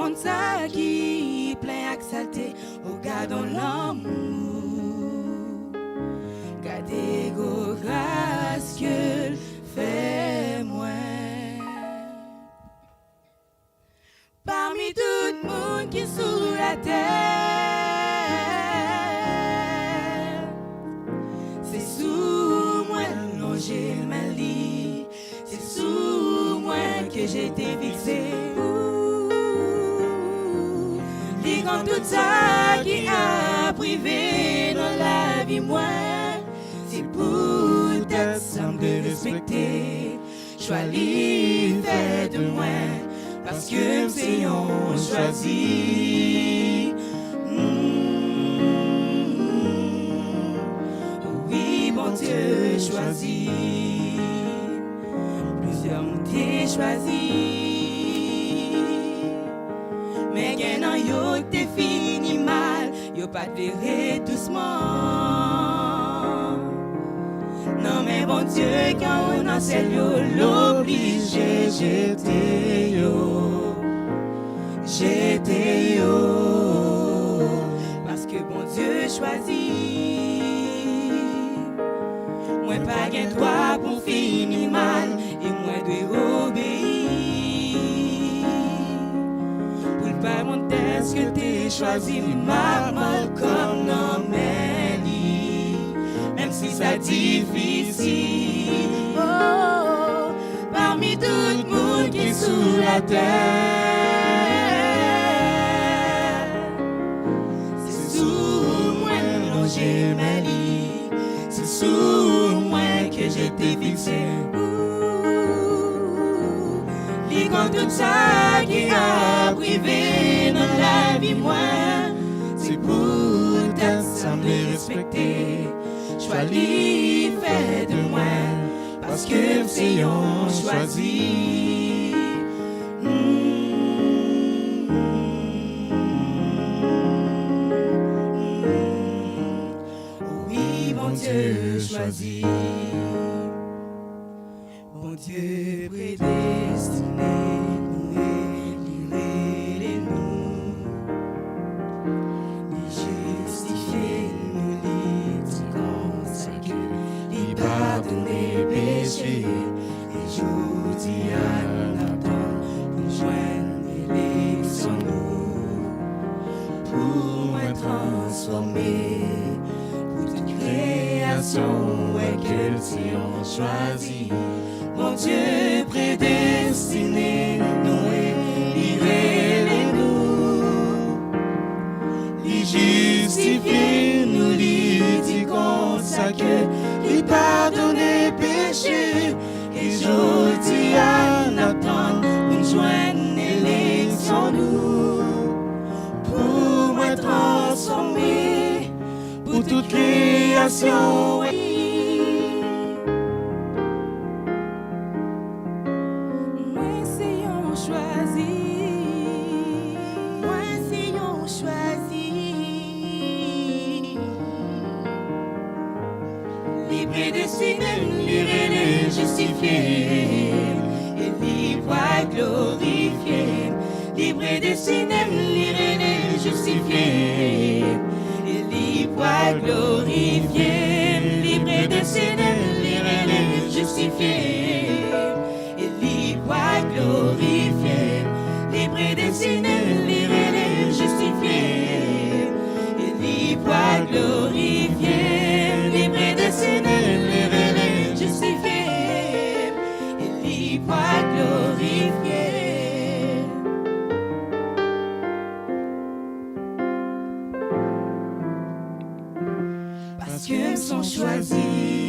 monde ça qui plein exalté, regardons l'amour. Gardez go grâce que fait moi. Parmi tout le monde qui est sous la terre, c'est sous moi longer ma lit, c'est sous moi que j'ai été fixé. Dis quand tout ça qui a privé dans la vie moi, c'est pour t'être semblé respecter. Choisis fait de moi. Parce que c'est on choisi. Oui, bon Dieu choisi. Plusieurs m'ont choisi. Mais gagnant yo t'es fini mal, yo pas de verrer doucement. Non mais bon Dieu, quand on en sait l'obligé, j'étais yo, parce que bon Dieu choisit. Moi pas gain droit pour finir mal, et moi dois obéir. Pour pas mon test que t'es choisi, m'a mal comme non mais même si c'est difficile. Oh, parmi tout le monde qui est sous la terre, c'est sous moi longer ma lit, c'est sous moi que j'étais fixé. Lis quand tout ça qui a privé dans la vie moi, c'est pour t'être semblé respecter. Choisis fait de moi, parce que c'est on choisi. Oui, bon Dieu choisi. Bon Dieu prédestiné, nous élire nous, les justifier, nous les pardonner péchés, et j'oublie à Nathan pour joindre l'élection nous, pour être transformé, pour toute création, et qu'elle s'y ont choisi. Mon Dieu prédestiné, nous élire nous, les justifier, nous les dit comme ça que lui pardonner péché, et j'odie à Nathan pour joindre l'élection nous, pour me transformer, pour toute création. Moi c'est on choisi, moi c'est on choisi. Prédestiné, les justifier, et libre à glorifier. Les prédestiné, les justifier, et libre à glorifier. Les prédestiné, les justifier, et libre à glorifier. Les prédestiné, les justifier, et libre à glorifier. Les prédestinés, les justifiés, et libre à glorifier. Parce que sont choisis.